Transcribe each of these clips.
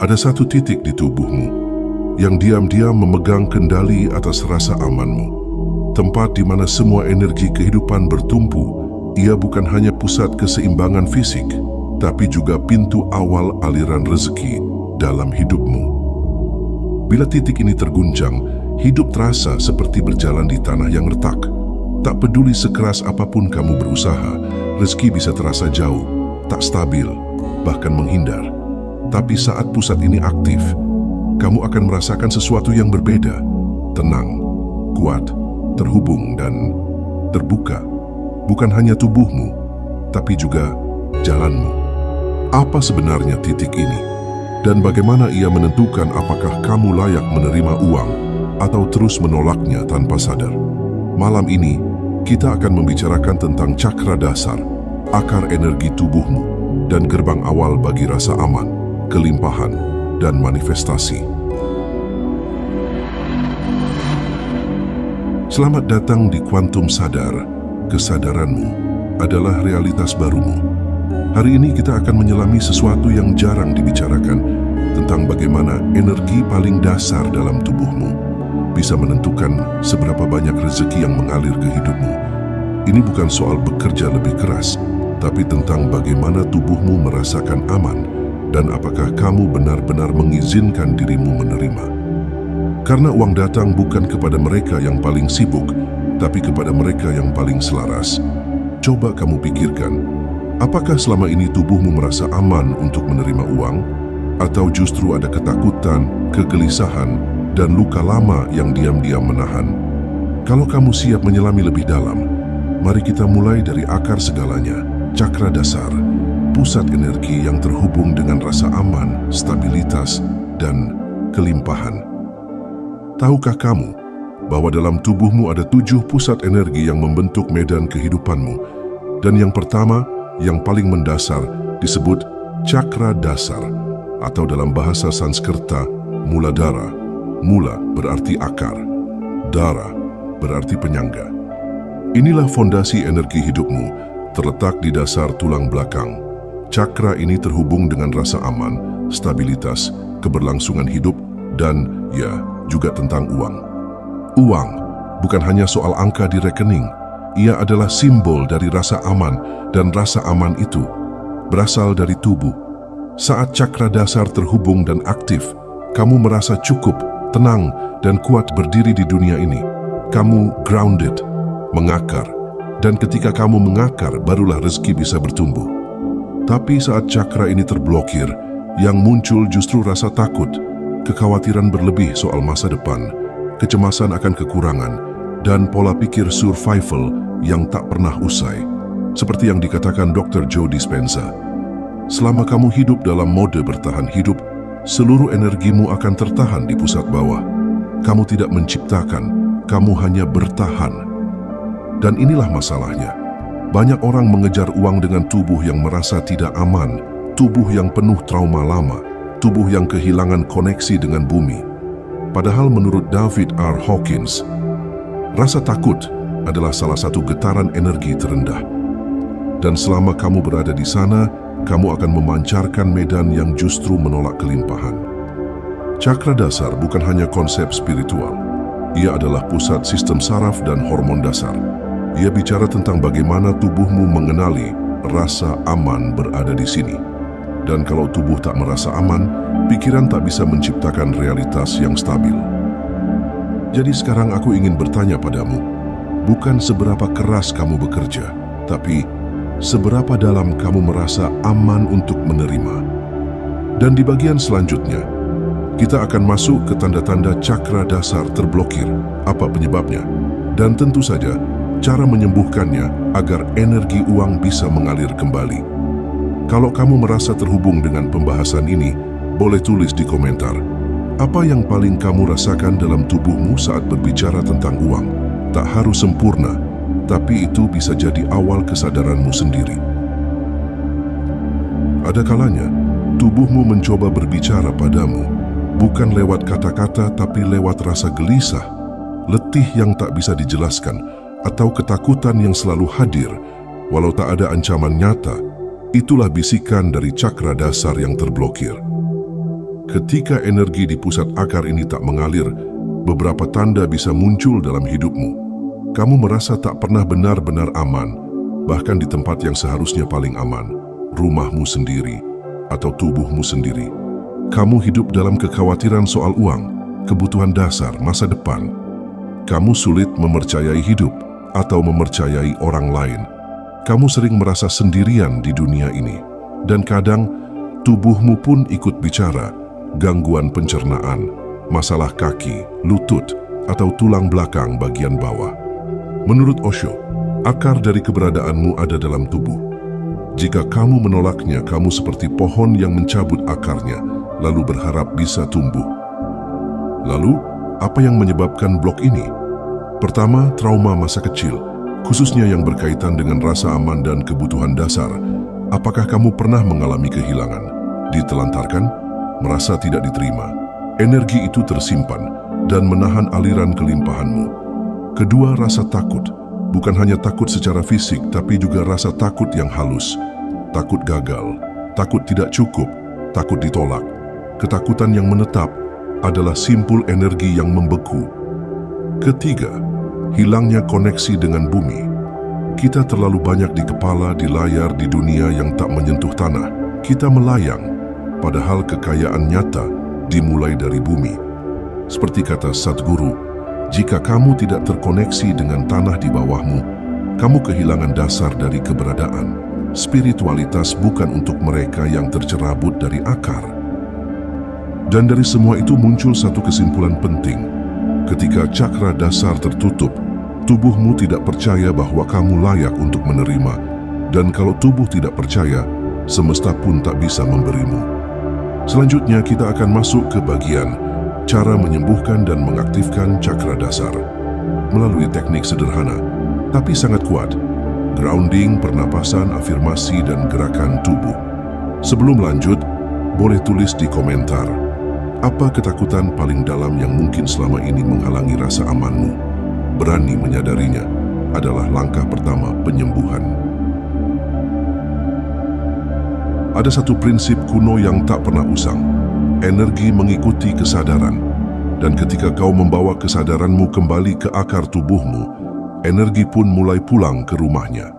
Ada satu titik di tubuhmu yang diam-diam memegang kendali atas rasa amanmu. Tempat di mana semua energi kehidupan bertumpu. Ia bukan hanya pusat keseimbangan fisik, tapi juga pintu awal aliran rezeki dalam hidupmu. Bila titik ini terguncang, hidup terasa seperti berjalan di tanah yang retak. Tak peduli sekeras apapun kamu berusaha, rezeki bisa terasa jauh, tak stabil, bahkan menghindar. Tapi saat pusat ini aktif, kamu akan merasakan sesuatu yang berbeda. Tenang, kuat, terhubung dan terbuka. Bukan hanya tubuhmu, tapi juga jalanmu. Apa sebenarnya titik ini? Dan bagaimana ia menentukan apakah kamu layak menerima uang atau terus menolaknya tanpa sadar? Malam ini, kita akan membicarakan tentang cakra dasar, akar energi tubuhmu, dan gerbang awal bagi rasa aman, kelimpahan, dan manifestasi. Selamat datang di Kuantum Sadar. Kesadaranmu adalah realitas barumu. Hari ini kita akan menyelami sesuatu yang jarang dibicarakan tentang bagaimana energi paling dasar dalam tubuhmu bisa menentukan seberapa banyak rezeki yang mengalir ke hidupmu. Ini bukan soal bekerja lebih keras, tapi tentang bagaimana tubuhmu merasakan aman dan apakah kamu benar-benar mengizinkan dirimu menerima. Karena uang datang bukan kepada mereka yang paling sibuk, tapi kepada mereka yang paling selaras. Coba kamu pikirkan, apakah selama ini tubuhmu merasa aman untuk menerima uang? Atau justru ada ketakutan, kegelisahan, dan luka lama yang diam-diam menahan? Kalau kamu siap menyelami lebih dalam, mari kita mulai dari akar segalanya, cakra dasar, pusat energi yang terhubung dengan rasa aman, stabilitas, dan kelimpahan. Tahukah kamu bahwa dalam tubuhmu ada 7 pusat energi yang membentuk medan kehidupanmu? Dan yang pertama, yang paling mendasar, disebut cakra dasar, atau dalam bahasa Sanskerta, Muladhara. Mula berarti akar, dara berarti penyangga. Inilah fondasi energi hidupmu, terletak di dasar tulang belakang. Cakra ini terhubung dengan rasa aman, stabilitas, keberlangsungan hidup, dan juga tentang uang. Uang bukan hanya soal angka di rekening, ia adalah simbol dari rasa aman, dan rasa aman itu berasal dari tubuh. Saat cakra dasar terhubung dan aktif, kamu merasa cukup, tenang, dan kuat berdiri di dunia ini. Kamu grounded, mengakar, dan ketika kamu mengakar, barulah rezeki bisa bertumbuh. Tapi saat cakra ini terblokir, yang muncul justru rasa takut, kekhawatiran berlebih soal masa depan, kecemasan akan kekurangan, dan pola pikir survival yang tak pernah usai. Seperti yang dikatakan Dr. Joe Dispenza, selama kamu hidup dalam mode bertahan hidup, seluruh energimu akan tertahan di pusat bawah. Kamu tidak menciptakan, kamu hanya bertahan. Dan inilah masalahnya. Banyak orang mengejar uang dengan tubuh yang merasa tidak aman, tubuh yang penuh trauma lama, tubuh yang kehilangan koneksi dengan bumi. Padahal menurut David R. Hawkins, rasa takut adalah salah satu getaran energi terendah. Dan selama kamu berada di sana, kamu akan memancarkan medan yang justru menolak kelimpahan. Cakra dasar bukan hanya konsep spiritual. Ia adalah pusat sistem saraf dan hormon dasar. Ia bicara tentang bagaimana tubuhmu mengenali rasa aman berada di sini. Dan kalau tubuh tak merasa aman, pikiran tak bisa menciptakan realitas yang stabil. Jadi sekarang aku ingin bertanya padamu, bukan seberapa keras kamu bekerja, tapi seberapa dalam kamu merasa aman untuk menerima. Dan di bagian selanjutnya, kita akan masuk ke tanda-tanda cakra dasar terblokir, apa penyebabnya, dan tentu saja cara menyembuhkannya agar energi uang bisa mengalir kembali. Kalau kamu merasa terhubung dengan pembahasan ini, boleh tulis di komentar. Apa yang paling kamu rasakan dalam tubuhmu saat berbicara tentang uang? Tak harus sempurna, tapi itu bisa jadi awal kesadaranmu sendiri. Ada kalanya, tubuhmu mencoba berbicara padamu, bukan lewat kata-kata tapi lewat rasa gelisah, letih yang tak bisa dijelaskan, atau ketakutan yang selalu hadir, walau tak ada ancaman nyata. Itulah bisikan dari cakra dasar yang terblokir. Ketika energi di pusat akar ini tak mengalir, beberapa tanda bisa muncul dalam hidupmu. Kamu merasa tak pernah benar-benar aman, bahkan di tempat yang seharusnya paling aman, rumahmu sendiri atau tubuhmu sendiri. Kamu hidup dalam kekhawatiran soal uang, kebutuhan dasar, masa depan. Kamu sulit mempercayai hidup atau mempercayai orang lain. Kamu sering merasa sendirian di dunia ini. Dan kadang, tubuhmu pun ikut bicara. Gangguan pencernaan, masalah kaki, lutut, atau tulang belakang bagian bawah. Menurut Osho, akar dari keberadaanmu ada dalam tubuh. Jika kamu menolaknya, kamu seperti pohon yang mencabut akarnya, lalu berharap bisa tumbuh. Lalu, apa yang menyebabkan blok ini? Pertama, trauma masa kecil, khususnya yang berkaitan dengan rasa aman dan kebutuhan dasar. Apakah kamu pernah mengalami kehilangan, ditelantarkan, merasa tidak diterima? Energi itu tersimpan dan menahan aliran kelimpahanmu. Kedua, rasa takut. Bukan hanya takut secara fisik, tapi juga rasa takut yang halus. Takut gagal, takut tidak cukup, takut ditolak. Ketakutan yang menetap adalah simpul energi yang membeku. Ketiga, hilangnya koneksi dengan bumi. Kita terlalu banyak di kepala, di layar, di dunia yang tak menyentuh tanah. Kita melayang, padahal kekayaan nyata dimulai dari bumi. Seperti kata Sadhguru, jika kamu tidak terkoneksi dengan tanah di bawahmu, kamu kehilangan dasar dari keberadaan. Spiritualitas bukan untuk mereka yang tercerabut dari akar. Dan dari semua itu muncul satu kesimpulan penting. Ketika cakra dasar tertutup, tubuhmu tidak percaya bahwa kamu layak untuk menerima. Dan kalau tubuh tidak percaya, semesta pun tak bisa memberimu. Selanjutnya kita akan masuk ke bagian cara menyembuhkan dan mengaktifkan cakra dasar melalui teknik sederhana tapi sangat kuat: grounding, pernapasan, afirmasi, dan gerakan tubuh. Sebelum lanjut, boleh tulis di komentar, apa ketakutan paling dalam yang mungkin selama ini menghalangi rasa amanmu? Berani menyadarinya adalah langkah pertama penyembuhan. Ada satu prinsip kuno yang tak pernah usang. Energi mengikuti kesadaran. Dan ketika kau membawa kesadaranmu kembali ke akar tubuhmu, energi pun mulai pulang ke rumahnya.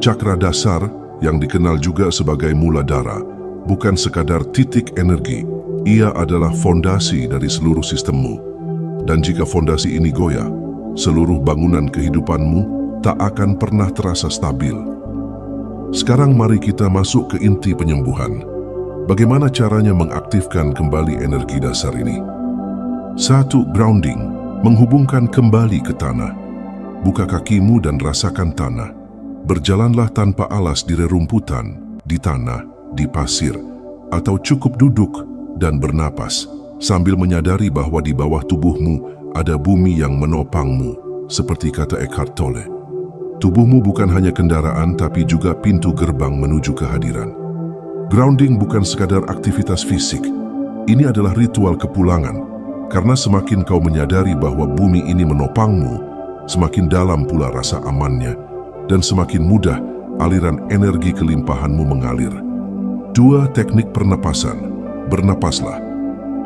Cakra dasar, yang dikenal juga sebagai muladhara, bukan sekadar titik energi. Ia adalah fondasi dari seluruh sistemmu. Dan jika fondasi ini goyah, seluruh bangunan kehidupanmu tak akan pernah terasa stabil. Sekarang mari kita masuk ke inti penyembuhan. Bagaimana caranya mengaktifkan kembali energi dasar ini? 1. Grounding, menghubungkan kembali ke tanah. Buka kakimu dan rasakan tanah. Berjalanlah tanpa alas di rerumputan, di tanah, di pasir, atau cukup duduk dan bernapas sambil menyadari bahwa di bawah tubuhmu ada bumi yang menopangmu, seperti kata Eckhart Tolle. Tubuhmu bukan hanya kendaraan, tapi juga pintu gerbang menuju kehadiran. Grounding bukan sekadar aktivitas fisik. Ini adalah ritual kepulangan. Karena semakin kau menyadari bahwa bumi ini menopangmu, semakin dalam pula rasa amannya, dan semakin mudah aliran energi kelimpahanmu mengalir. 2. Teknik pernapasan. Bernapaslah.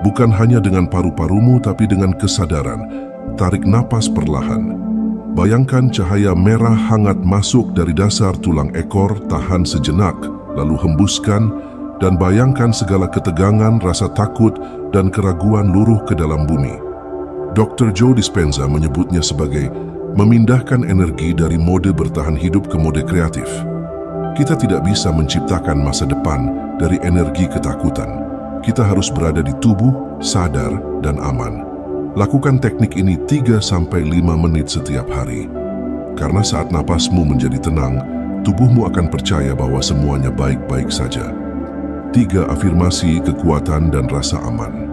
Bukan hanya dengan paru-parumu, tapi dengan kesadaran. Tarik napas perlahan. Bayangkan cahaya merah hangat masuk dari dasar tulang ekor, tahan sejenak, lalu hembuskan, dan bayangkan segala ketegangan, rasa takut, dan keraguan luruh ke dalam bumi. Dr. Joe Dispenza menyebutnya sebagai memindahkan energi dari mode bertahan hidup ke mode kreatif. Kita tidak bisa menciptakan masa depan dari energi ketakutan. Kita harus berada di tubuh, sadar, dan aman. Lakukan teknik ini 3-5 menit setiap hari. Karena saat napasmu menjadi tenang, tubuhmu akan percaya bahwa semuanya baik-baik saja. 3. Afirmasi kekuatan dan rasa aman.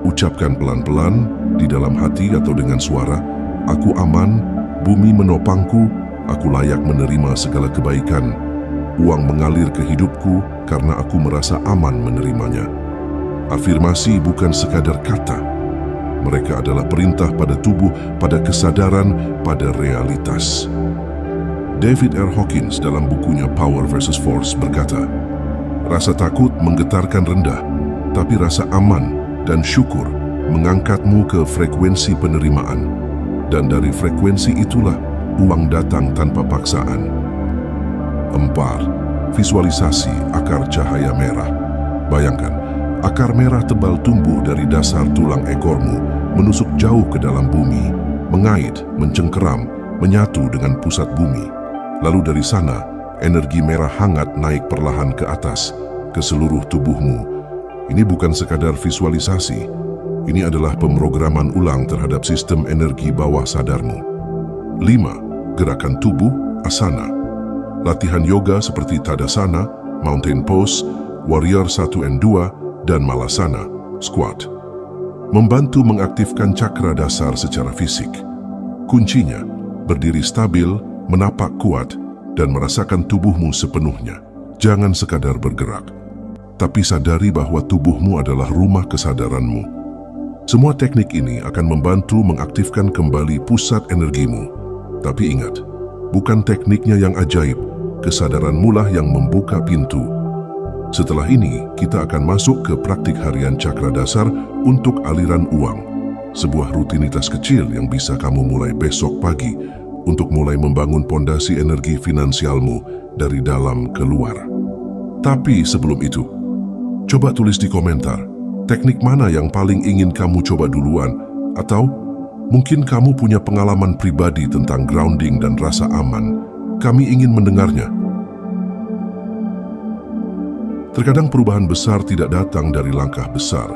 Ucapkan pelan-pelan di dalam hati atau dengan suara, aku aman, bumi menopangku, aku layak menerima segala kebaikan. Uang mengalir ke hidupku karena aku merasa aman menerimanya. Afirmasi bukan sekadar kata. Mereka adalah perintah pada tubuh, pada kesadaran, pada realitas. David R. Hawkins dalam bukunya Power vs. Force berkata, rasa takut menggetarkan rendah, tapi rasa aman dan syukur mengangkatmu ke frekuensi penerimaan. Dan dari frekuensi itulah uang datang tanpa paksaan. 4. Visualisasi akar cahaya merah. Bayangkan, akar merah tebal tumbuh dari dasar tulang ekormu, menusuk jauh ke dalam bumi, mengait, mencengkeram, menyatu dengan pusat bumi. Lalu dari sana, energi merah hangat naik perlahan ke atas, ke seluruh tubuhmu. Ini bukan sekadar visualisasi, ini adalah pemrograman ulang terhadap sistem energi bawah sadarmu. 5. Gerakan tubuh, asana. Latihan yoga seperti Tadasana, Mountain Pose, Warrior 1 and 2, dan Malasana, Squat. Membantu mengaktifkan cakra dasar secara fisik. Kuncinya, berdiri stabil, menapak kuat, dan merasakan tubuhmu sepenuhnya. Jangan sekadar bergerak, tapi sadari bahwa tubuhmu adalah rumah kesadaranmu. Semua teknik ini akan membantu mengaktifkan kembali pusat energimu. Tapi ingat, bukan tekniknya yang ajaib, kesadaranmu lah yang membuka pintu. Setelah ini, kita akan masuk ke praktik harian cakra dasar untuk aliran uang. Sebuah rutinitas kecil yang bisa kamu mulai besok pagi untuk mulai membangun pondasi energi finansialmu dari dalam ke luar. Tapi sebelum itu, coba tulis di komentar, teknik mana yang paling ingin kamu coba duluan? Atau mungkin kamu punya pengalaman pribadi tentang grounding dan rasa aman. Kami ingin mendengarnya. Terkadang perubahan besar tidak datang dari langkah besar,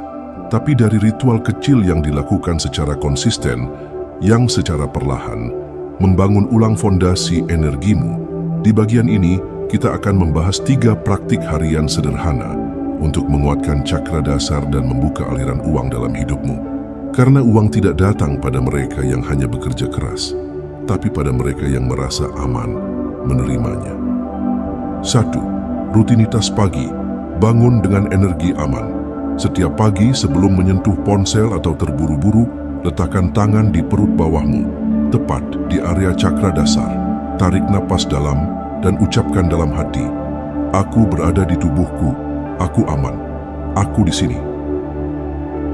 tapi dari ritual kecil yang dilakukan secara konsisten, yang secara perlahan membangun ulang fondasi energimu. Di bagian ini, kita akan membahas 3 praktik harian sederhana untuk menguatkan cakra dasar dan membuka aliran uang dalam hidupmu. Karena uang tidak datang pada mereka yang hanya bekerja keras, tapi pada mereka yang merasa aman menerimanya. 1. Rutinitas pagi. Bangun dengan energi aman. Setiap pagi sebelum menyentuh ponsel atau terburu-buru, letakkan tangan di perut bawahmu, tepat di area cakra dasar. Tarik napas dalam dan ucapkan dalam hati, "Aku berada di tubuhku. Aku aman. Aku di sini."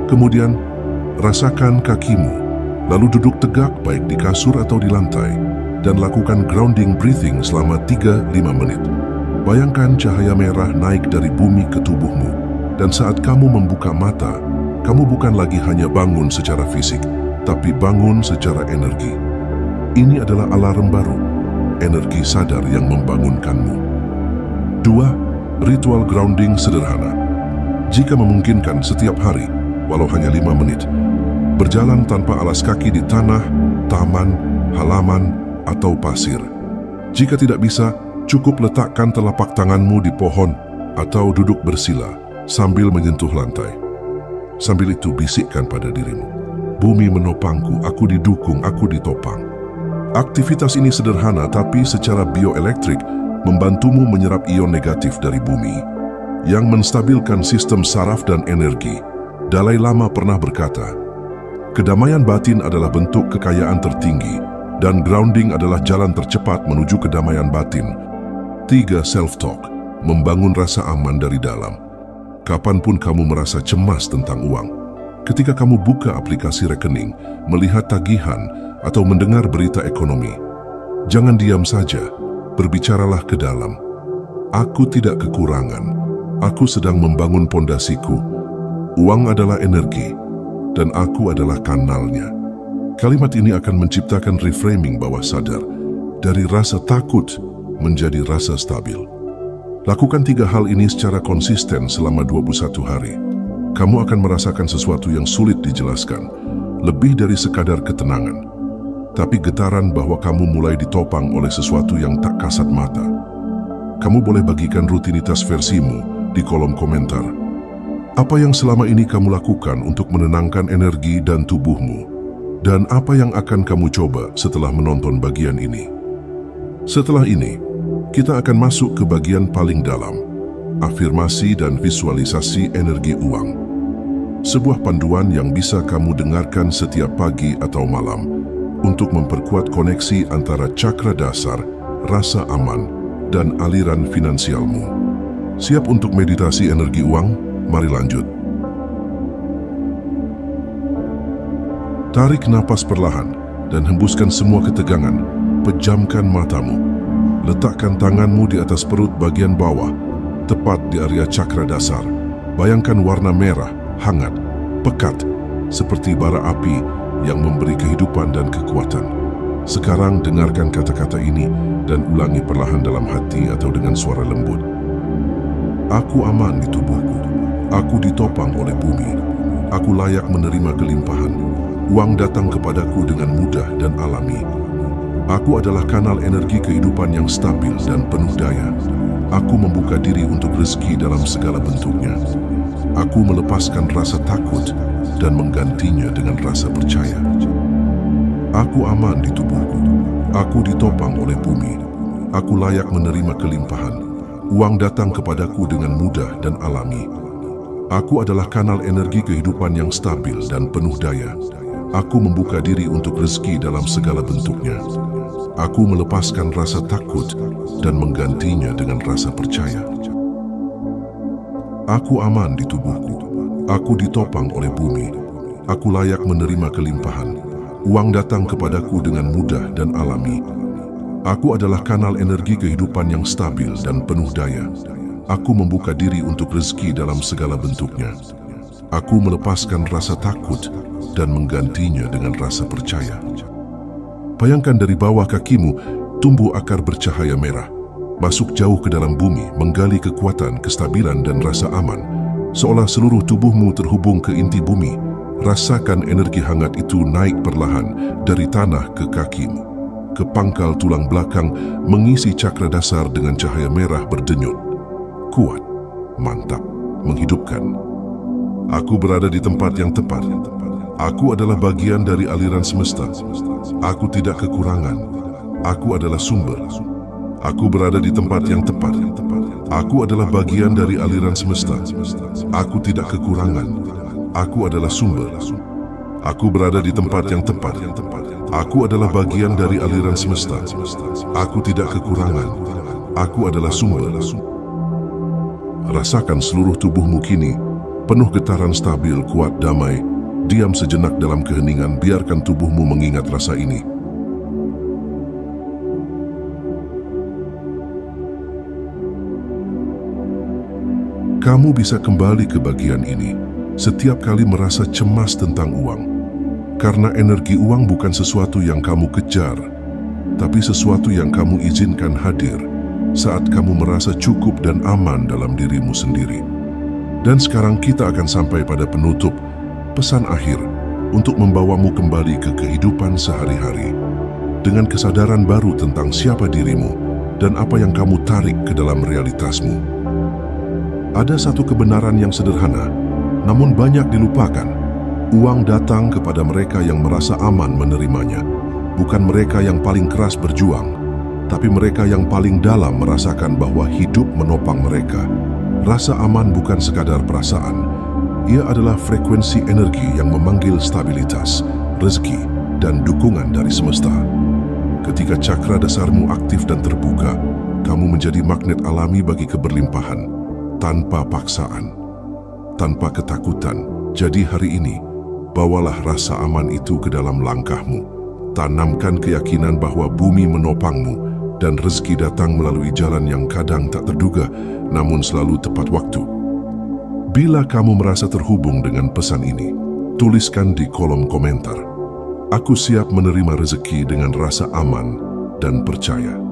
Kemudian, rasakan kakimu, lalu duduk tegak baik di kasur atau di lantai, dan lakukan grounding breathing selama 3-5 menit. Bayangkan cahaya merah naik dari bumi ke tubuhmu, dan saat kamu membuka mata, kamu bukan lagi hanya bangun secara fisik, tapi bangun secara energi. Ini adalah alarm baru, energi sadar yang membangunkanmu. 2. Ritual grounding sederhana. Jika memungkinkan setiap hari, walau hanya 5 menit, berjalan tanpa alas kaki di tanah, taman, halaman, atau pasir. Jika tidak bisa, cukup letakkan telapak tanganmu di pohon atau duduk bersila sambil menyentuh lantai. Sambil itu bisikkan pada dirimu, "Bumi menopangku, aku didukung, aku ditopang." Aktivitas ini sederhana tapi secara bioelektrik membantumu menyerap ion negatif dari bumi yang menstabilkan sistem saraf dan energi. Dalai Lama pernah berkata, "Kedamaian batin adalah bentuk kekayaan tertinggi dan grounding adalah jalan tercepat menuju kedamaian batin." 3. Self-talk. Membangun rasa aman dari dalam. Kapanpun kamu merasa cemas tentang uang, ketika kamu buka aplikasi rekening, melihat tagihan, atau mendengar berita ekonomi, jangan diam saja, berbicaralah ke dalam. "Aku tidak kekurangan. Aku sedang membangun pondasiku. Uang adalah energi, dan aku adalah kanalnya." Kalimat ini akan menciptakan reframing bawah sadar, dari rasa takut menjadi rasa stabil. Lakukan 3 hal ini secara konsisten selama 21 hari. Kamu akan merasakan sesuatu yang sulit dijelaskan, lebih dari sekadar ketenangan, tapi getaran bahwa kamu mulai ditopang oleh sesuatu yang tak kasat mata. Kamu boleh bagikan rutinitas versimu di kolom komentar. Apa yang selama ini kamu lakukan untuk menenangkan energi dan tubuhmu? Dan apa yang akan kamu coba setelah menonton bagian ini? Setelah ini, kita akan masuk ke bagian paling dalam, afirmasi dan visualisasi energi uang. Sebuah panduan yang bisa kamu dengarkan setiap pagi atau malam untuk memperkuat koneksi antara cakra dasar, rasa aman, dan aliran finansialmu. Siap untuk meditasi energi uang? Mari lanjut. Tarik napas perlahan dan hembuskan semua ketegangan. Pejamkan matamu. Letakkan tanganmu di atas perut bagian bawah, tepat di area cakra dasar. Bayangkan warna merah, hangat, pekat, seperti bara api yang memberi kehidupan dan kekuatan. Sekarang dengarkan kata-kata ini dan ulangi perlahan dalam hati atau dengan suara lembut. Aku aman di tubuhku. Aku ditopang oleh bumi. Aku layak menerima kelimpahan. Uang datang kepadaku dengan mudah dan alami. Aku adalah kanal energi kehidupan yang stabil dan penuh daya. Aku membuka diri untuk rezeki dalam segala bentuknya. Aku melepaskan rasa takut dan menggantinya dengan rasa percaya. Aku aman di tubuhku. Aku ditopang oleh bumi. Aku layak menerima kelimpahan. Uang datang kepadaku dengan mudah dan alami. Aku adalah kanal energi kehidupan yang stabil dan penuh daya. Aku membuka diri untuk rezeki dalam segala bentuknya. Aku melepaskan rasa takut dan menggantinya dengan rasa percaya. Aku aman di tubuhku. Aku ditopang oleh bumi. Aku layak menerima kelimpahan. Uang datang kepadaku dengan mudah dan alami. Aku adalah kanal energi kehidupan yang stabil dan penuh daya. Aku membuka diri untuk rezeki dalam segala bentuknya. Aku melepaskan rasa takut dan menggantinya dengan rasa percaya. Bayangkan dari bawah kakimu tumbuh akar bercahaya merah. Masuk jauh ke dalam bumi, menggali kekuatan, kestabilan dan rasa aman. Seolah seluruh tubuhmu terhubung ke inti bumi. Rasakan energi hangat itu naik perlahan dari tanah ke kakimu, ke pangkal tulang belakang, mengisi cakra dasar dengan cahaya merah berdenyut. Kuat, mantap, menghidupkan. Aku berada di tempat yang tepat. Aku adalah bagian dari aliran semesta. Aku tidak kekurangan. Aku adalah sumber. Aku berada di tempat yang tepat. Aku adalah bagian dari aliran semesta. Aku tidak kekurangan. Aku adalah sumber. Aku berada di tempat yang tepat. Aku adalah bagian dari aliran semesta. Aku tidak kekurangan. Aku adalah sumber. Rasakan seluruh tubuhmu kini penuh getaran stabil, kuat, damai. Diam sejenak dalam keheningan, biarkan tubuhmu mengingat rasa ini. Kamu bisa kembali ke bagian ini setiap kali merasa cemas tentang uang. Karena energi uang bukan sesuatu yang kamu kejar, tapi sesuatu yang kamu izinkan hadir saat kamu merasa cukup dan aman dalam dirimu sendiri. Dan sekarang kita akan sampai pada penutup, pesan akhir untuk membawamu kembali ke kehidupan sehari-hari dengan kesadaran baru tentang siapa dirimu dan apa yang kamu tarik ke dalam realitasmu. Ada satu kebenaran yang sederhana, namun banyak dilupakan. Uang datang kepada mereka yang merasa aman menerimanya, bukan mereka yang paling keras berjuang, tapi mereka yang paling dalam merasakan bahwa hidup menopang mereka. Rasa aman bukan sekadar perasaan. Ia adalah frekuensi energi yang memanggil stabilitas, rezeki, dan dukungan dari semesta. Ketika cakra dasarmu aktif dan terbuka, kamu menjadi magnet alami bagi keberlimpahan, tanpa paksaan, tanpa ketakutan. Jadi hari ini, bawalah rasa aman itu ke dalam langkahmu. Tanamkan keyakinan bahwa bumi menopangmu dan rezeki datang melalui jalan yang kadang tak terduga, namun selalu tepat waktu. Bila kamu merasa terhubung dengan pesan ini, tuliskan di kolom komentar. Aku siap menerima rezeki dengan rasa aman dan percaya.